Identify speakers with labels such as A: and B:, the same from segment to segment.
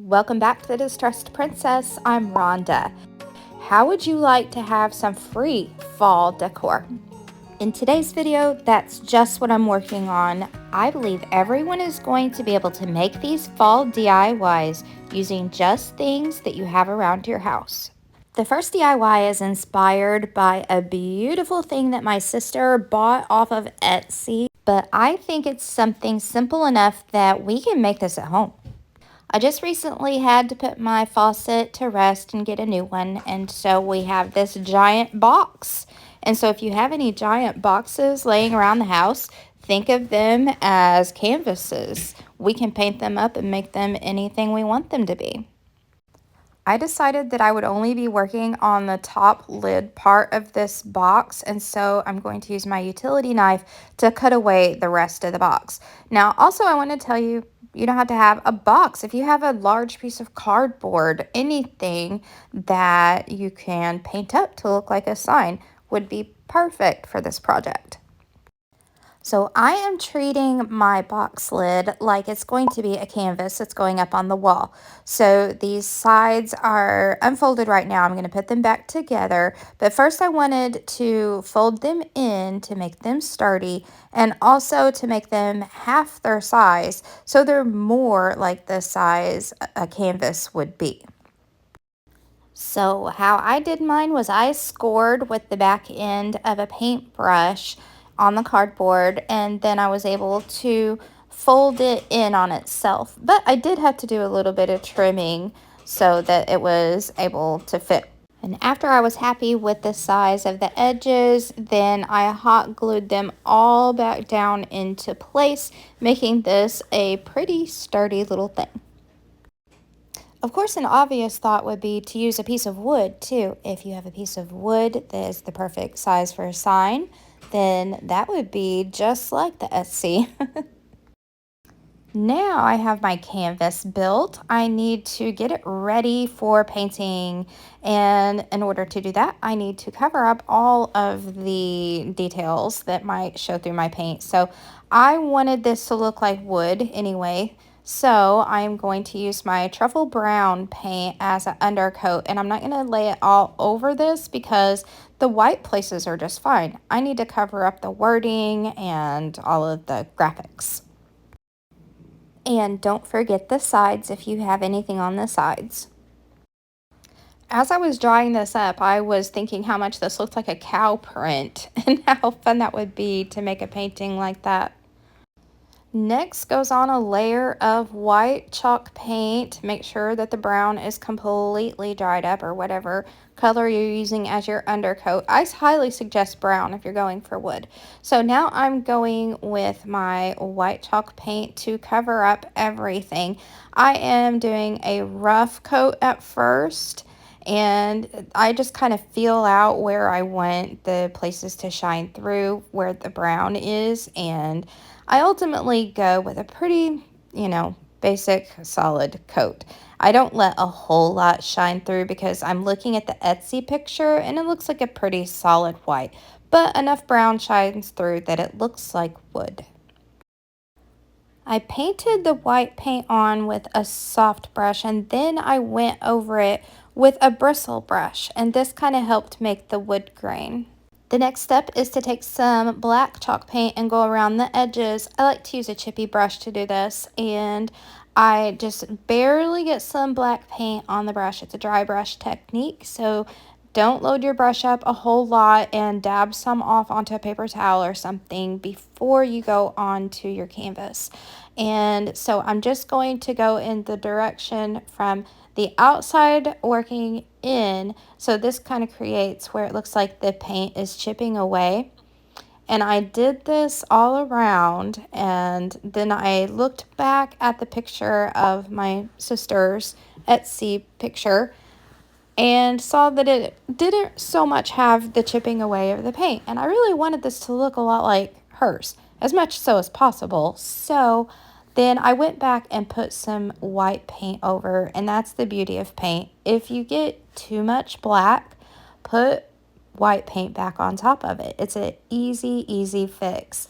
A: Welcome back to the Distressed Princess. I'm Rhonda. How would you like to have some free fall decor? In today's video, that's just what I'm working on. I believe everyone is going to be able to make these fall DIYs using just things that you have around your house. The first DIY is inspired by a beautiful thing that my sister bought off of Etsy, but I think it's something simple enough that we can make this at home. I just recently had to put my faucet to rest and get a new one, and so we have this giant box. And so if you have any giant boxes laying around the house, think of them as canvases. We can paint them up and make them anything we want them to be. I decided that I would only be working on the top lid part of this box, and so I'm going to use my utility knife to cut away the rest of the box. Now, also I want to tell you, you don't have to have a box. If you have a large piece of cardboard, anything that you can paint up to look like a sign would be perfect for this project. So I am treating my box lid like it's going to be a canvas that's going up on the wall. So these sides are unfolded right now. I'm going to put them back together. But first I wanted to fold them in to make them sturdy and also to make them half their size so they're more like the size a canvas would be. So how I did mine was I scored with the back end of a paintbrush on the cardboard, and then I was able to fold it in on itself. But I did have to do a little bit of trimming so that it was able to fit. And after I was happy with the size of the edges, then I hot glued them all back down into place, making this a pretty sturdy little thing. Of course, an obvious thought would be to use a piece of wood too. If you have a piece of wood that is the perfect size for a sign, then that would be just like the Etsy. Now I have my canvas built. I need to get it ready for painting, and in order to do that, I need to cover up all of the details that might show through my paint. So I wanted this to look like wood anyway. So I'm going to use my truffle brown paint as an undercoat, and I'm not going to lay it all over this because the white places are just fine. I need to cover up the wording and all of the graphics. And don't forget the sides if you have anything on the sides. As I was drawing this up, I was thinking how much this looked like a cow print and how fun that would be to make a painting like that. Next goes on a layer of white chalk paint. Make sure that the brown is completely dried up, or whatever color you're using as your undercoat. I highly suggest brown if you're going for wood. So now I'm going with my white chalk paint to cover up everything. I am doing a rough coat at first, and I just kind of feel out where I want the places to shine through where the brown is, and I ultimately go with a pretty, basic solid coat. I don't let a whole lot shine through because I'm looking at the Etsy picture and it looks like a pretty solid white, but enough brown shines through that it looks like wood. I painted the white paint on with a soft brush, and then I went over it with a bristle brush, and this kind of helped make the wood grain. The next step is to take some black chalk paint and go around the edges. I like to use a chippy brush to do this, and I just barely get some black paint on the brush. It's a dry brush technique, so don't load your brush up a whole lot and dab some off onto a paper towel or something before you go onto your canvas. And so I'm just going to go in the direction from the outside working in. So this kind of creates where it looks like the paint is chipping away. And I did this all around, and then I looked back at the picture of my sister's Etsy picture and saw that it didn't so much have the chipping away of the paint. And I really wanted this to look a lot like hers, as much so as possible. So then I went back and put some white paint over, and that's the beauty of paint. If you get too much black, put white paint back on top of it. It's an easy fix.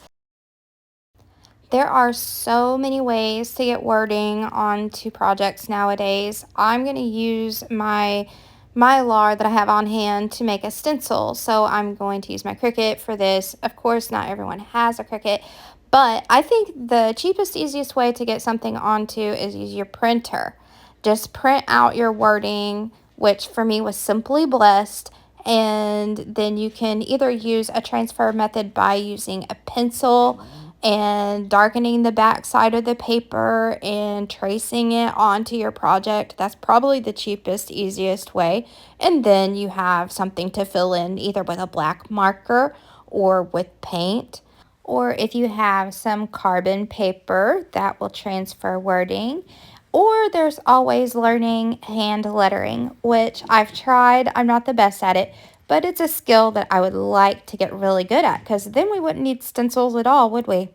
A: There are so many ways to get wording onto projects nowadays. I'm going to use my Mylar that I have on hand to make a stencil. So I'm going to use my Cricut for this. Of course, not everyone has a Cricut, but I think the cheapest, easiest way to get something onto is use your printer. Just print out your wording, which for me was Simply Blessed, and then you can either use a transfer method by using a pencil and darkening the back side of the paper and tracing it onto your project. That's probably the cheapest, easiest way. And then you have something to fill in either with a black marker or with paint. Or if you have some carbon paper, that will transfer wording. Or there's always learning hand lettering, which I've tried. I'm not the best at it, but it's a skill that I would like to get really good at, because then we wouldn't need stencils at all, would we?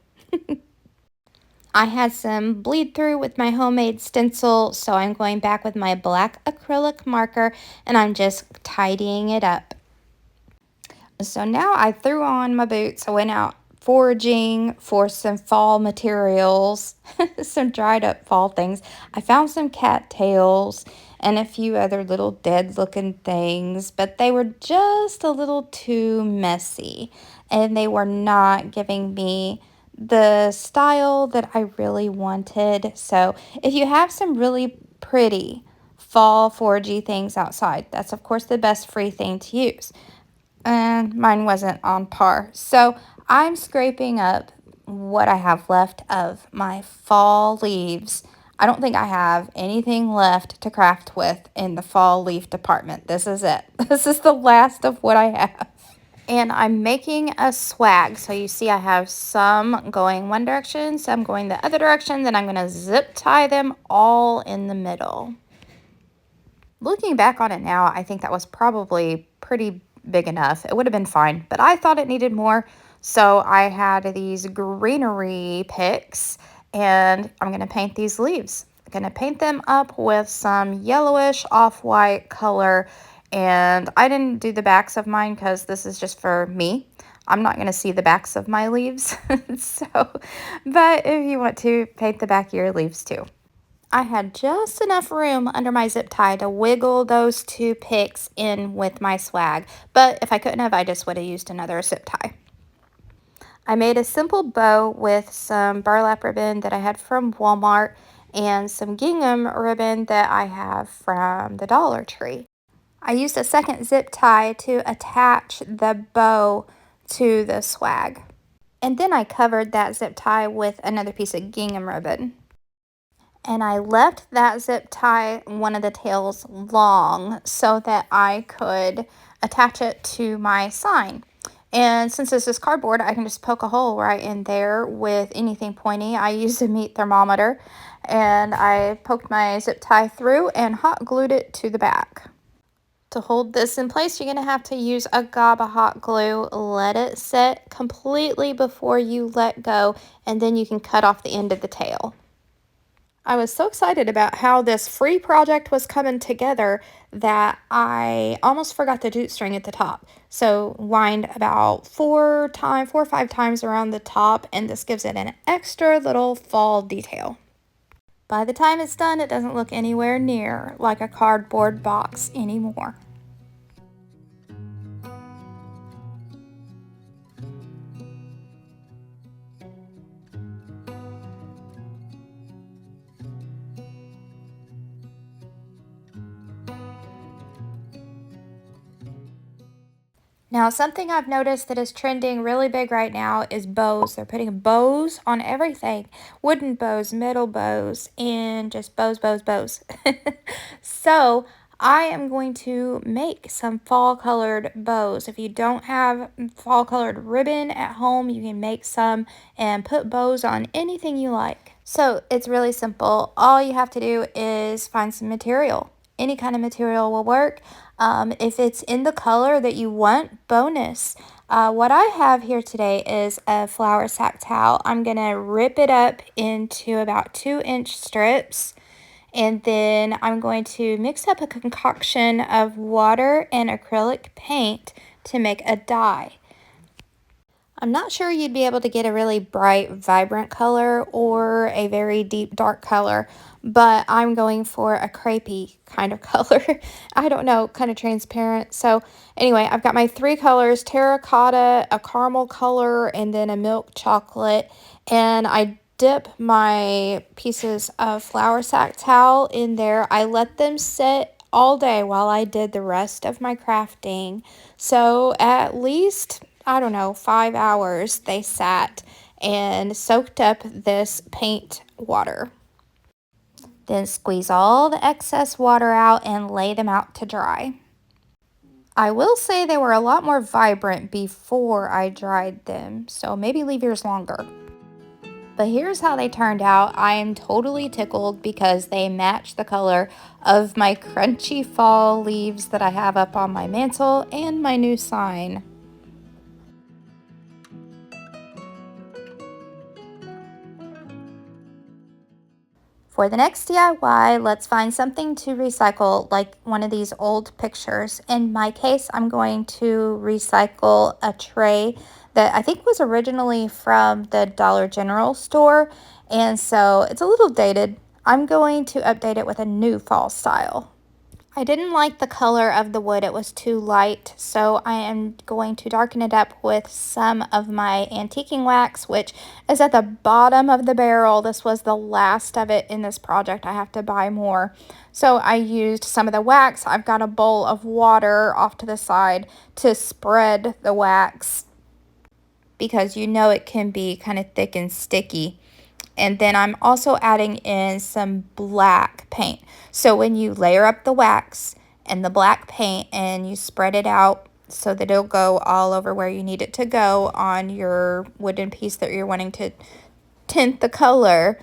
A: I had some bleed through with my homemade stencil, so I'm going back with my black acrylic marker and I'm just tidying it up. So now I threw on my boots. I went out foraging for some fall materials, some dried up fall things. I found some cattails and a few other little dead looking things, but they were just a little too messy and they were not giving me the style that I really wanted. So if you have some really pretty fall foragey things outside, that's of course the best free thing to use, and mine wasn't on par. So I'm scraping up what I have left of my fall leaves. I don't think I have anything left to craft with in the fall leaf department. This is it. This is the last of what I have. And I'm making a swag. So you see I have some going one direction, some going the other direction. Then I'm going to zip tie them all in the middle. Looking back on it now, I think that was probably pretty big enough. It would have been fine, but I thought it needed more. So I had these greenery picks and I'm going to paint these leaves. I'm going to paint them up with some yellowish off-white color. And I didn't do the backs of mine because this is just for me. I'm not going to see the backs of my leaves. But if you want to, paint the back of your leaves too. I had just enough room under my zip tie to wiggle those two picks in with my swag, but if I couldn't have, I just would have used another zip tie. I made a simple bow with some burlap ribbon that I had from Walmart and some gingham ribbon that I have from the Dollar Tree. I used a second zip tie to attach the bow to the swag. And then I covered that zip tie with another piece of gingham ribbon. And I left that zip tie, one of the tails, long so that I could attach it to my sign. And since this is cardboard, I can just poke a hole right in there with anything pointy. I used a meat thermometer and I poked my zip tie through and hot glued it to the back. To hold this in place, you're going to have to use a gob of hot glue. Let it set completely before you let go, and then you can cut off the end of the tail. I was so excited about how this free project was coming together that I almost forgot the jute string at the top. So wind about four or five times around the top, and this gives it an extra little fall detail. By the time it's done, it doesn't look anywhere near like a cardboard box anymore. Now, something I've noticed that is trending really big right now is bows. They're putting bows on everything. Wooden bows, metal bows, and just bows, bows, bows. So, I am going to make some fall colored bows. If you don't have fall colored ribbon at home, you can make some and put bows on anything you like. So, it's really simple. All you have to do is find some material. Any kind of material will work. If it's in the color that you want, bonus. What I have here today is a flour sack towel. I'm going to rip it up into about 2-inch strips. And then I'm going to mix up a concoction of water and acrylic paint to make a dye. I'm not sure you'd be able to get a really bright, vibrant color or a very deep, dark color, but I'm going for a crepey kind of color. I don't know, kind of transparent. So anyway, I've got my three colors: terracotta, a caramel color, and then a milk chocolate. And I dip my pieces of flour sack towel in there. I let them sit all day while I did the rest of my crafting. So at least, I don't know, 5 hours they sat and soaked up this paint water. Then squeeze all the excess water out and lay them out to dry. I will say they were a lot more vibrant before I dried them, so maybe leave yours longer. But here's how they turned out. I am totally tickled because they match the color of my crunchy fall leaves that I have up on my mantle and my new sign. For the next DIY, let's find something to recycle, like one of these old pictures. In my case, I'm going to recycle a tray that I think was originally from the Dollar General store, and so it's a little dated. I'm going to update it with a new fall style. I didn't like the color of the wood, it was too light, so I am going to darken it up with some of my antiquing wax, which is at the bottom of the barrel. This was the last of it in this project. I have to buy more. So I used some of the wax. I've got a bowl of water off to the side to spread the wax because you know it can be kind of thick and sticky. And then I'm also adding in some black paint. So when you layer up the wax and the black paint and you spread it out so that it'll go all over where you need it to go on your wooden piece that you're wanting to tint the color,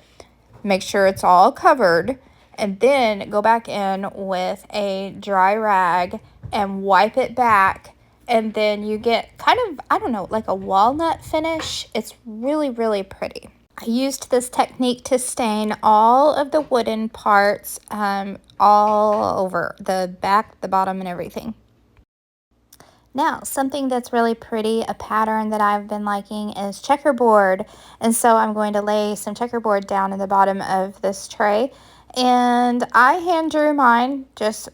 A: make sure it's all covered, and then go back in with a dry rag and wipe it back. And then you get kind of, I don't know, like a walnut finish. It's really, really pretty. I used this technique to stain all of the wooden parts all over the back, the bottom, and everything. Now, something that's really pretty, a pattern that I've been liking is checkerboard. And so I'm going to lay some checkerboard down in the bottom of this tray. And I hand drew mine, just,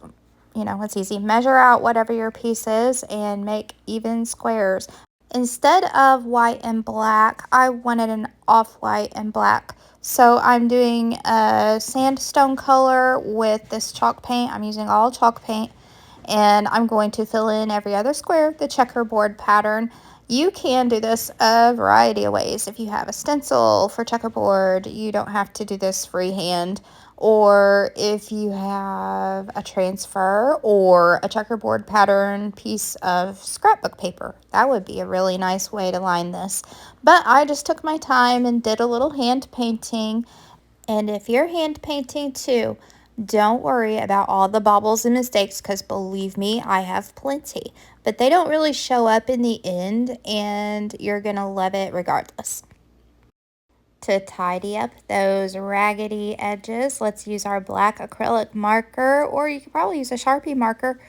A: you know, it's easy. Measure out whatever your piece is and make even squares. Instead of white and black, I wanted an off-white and black. So I'm doing a sandstone color with this chalk paint. I'm using all chalk paint. And I'm going to fill in every other square, the checkerboard pattern. You can do this a variety of ways. If you have a stencil for checkerboard, you don't have to do this freehand. Or if you have a transfer or a checkerboard pattern piece of scrapbook paper, that would be a really nice way to line this. But I just took my time and did a little hand painting. And if you're hand painting too, don't worry about all the bobbles and mistakes, because believe me, I have plenty. But they don't really show up in the end, and you're going to love it regardless. To tidy up those raggedy edges, let's use our black acrylic marker, or you could probably use a Sharpie marker,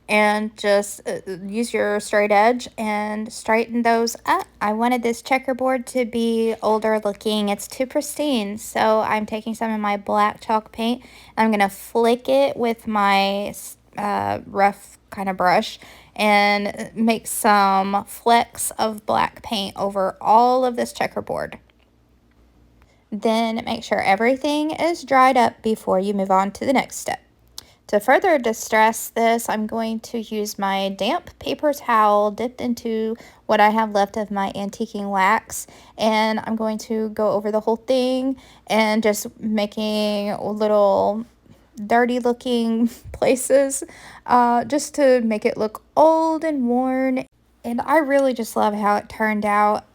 A: and just use your straight edge and straighten those up. I wanted this checkerboard to be older looking. It's too pristine, so I'm taking some of my black chalk paint. I'm going to flick it with my rough kind of brush and make some flecks of black paint over all of this checkerboard. Then make sure everything is dried up before you move on to the next step. To further distress this, I'm going to use my damp paper towel dipped into what I have left of my antiquing wax, and I'm going to go over the whole thing and just making little dirty looking places just to make it look old and worn. And I really just love how it turned out.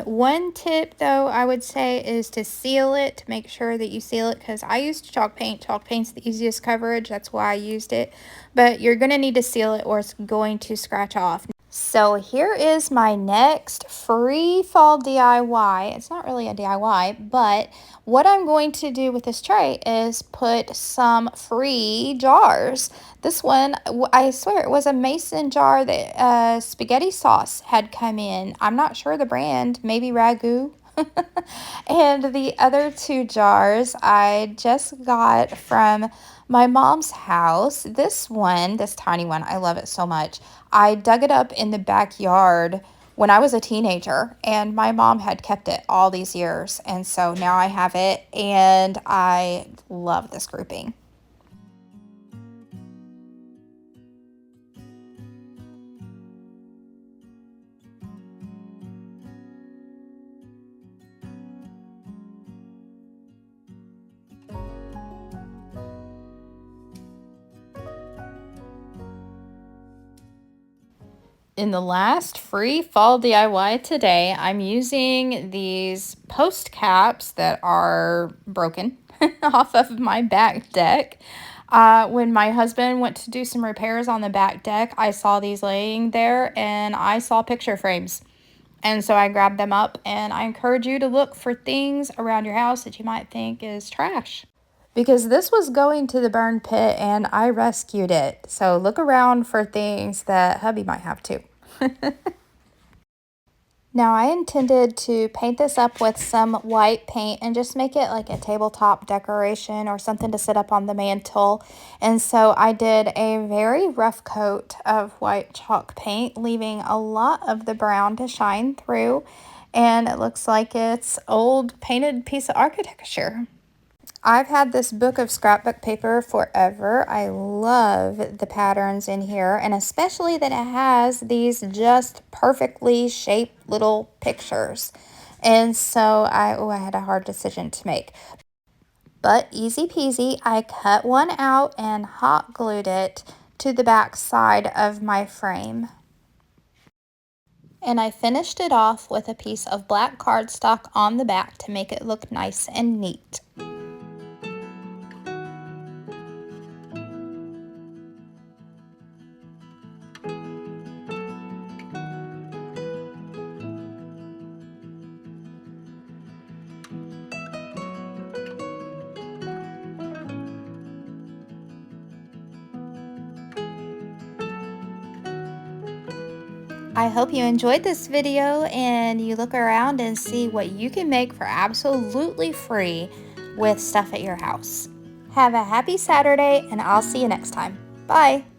A: One tip, though, I would say is to seal it. Make sure that you seal it, because I used chalk paint. Chalk paint's the easiest coverage. That's why I used it. But you're going to need to seal it or it's going to scratch off. So here is my next free fall DIY. It's not really a DIY, but what I'm going to do with this tray is put some free jars. This one, I swear it was a mason jar that spaghetti sauce had come in. I'm not sure the brand, maybe Ragu. And the other two jars I just got from my mom's house. This one, this tiny one, I love it so much. I dug it up in the backyard when I was a teenager, and my mom had kept it all these years. And so now I have it, and I love this grouping. In the last free fall DIY today, I'm using these post caps that are broken off of my back deck. When my husband went to do some repairs on the back deck, I saw these laying there and I saw picture frames. And so I grabbed them up, and I encourage you to look for things around your house that you might think is trash, because this was going to the burn pit and I rescued it. So look around for things that hubby might have too. Now I intended to paint this up with some white paint and just make it like a tabletop decoration or something to sit up on the mantle. And so I did a very rough coat of white chalk paint, leaving a lot of the brown to shine through. And it looks like it's old painted piece of architecture. I've had this book of scrapbook paper forever. I love the patterns in here, and especially that it has these just perfectly shaped little pictures. And so I had a hard decision to make. But easy peasy, I cut one out and hot glued it to the back side of my frame. And I finished it off with a piece of black cardstock on the back to make it look nice and neat. I hope you enjoyed this video and you look around and see what you can make for absolutely free with stuff at your house. Have a happy Saturday, and I'll see you next time. Bye!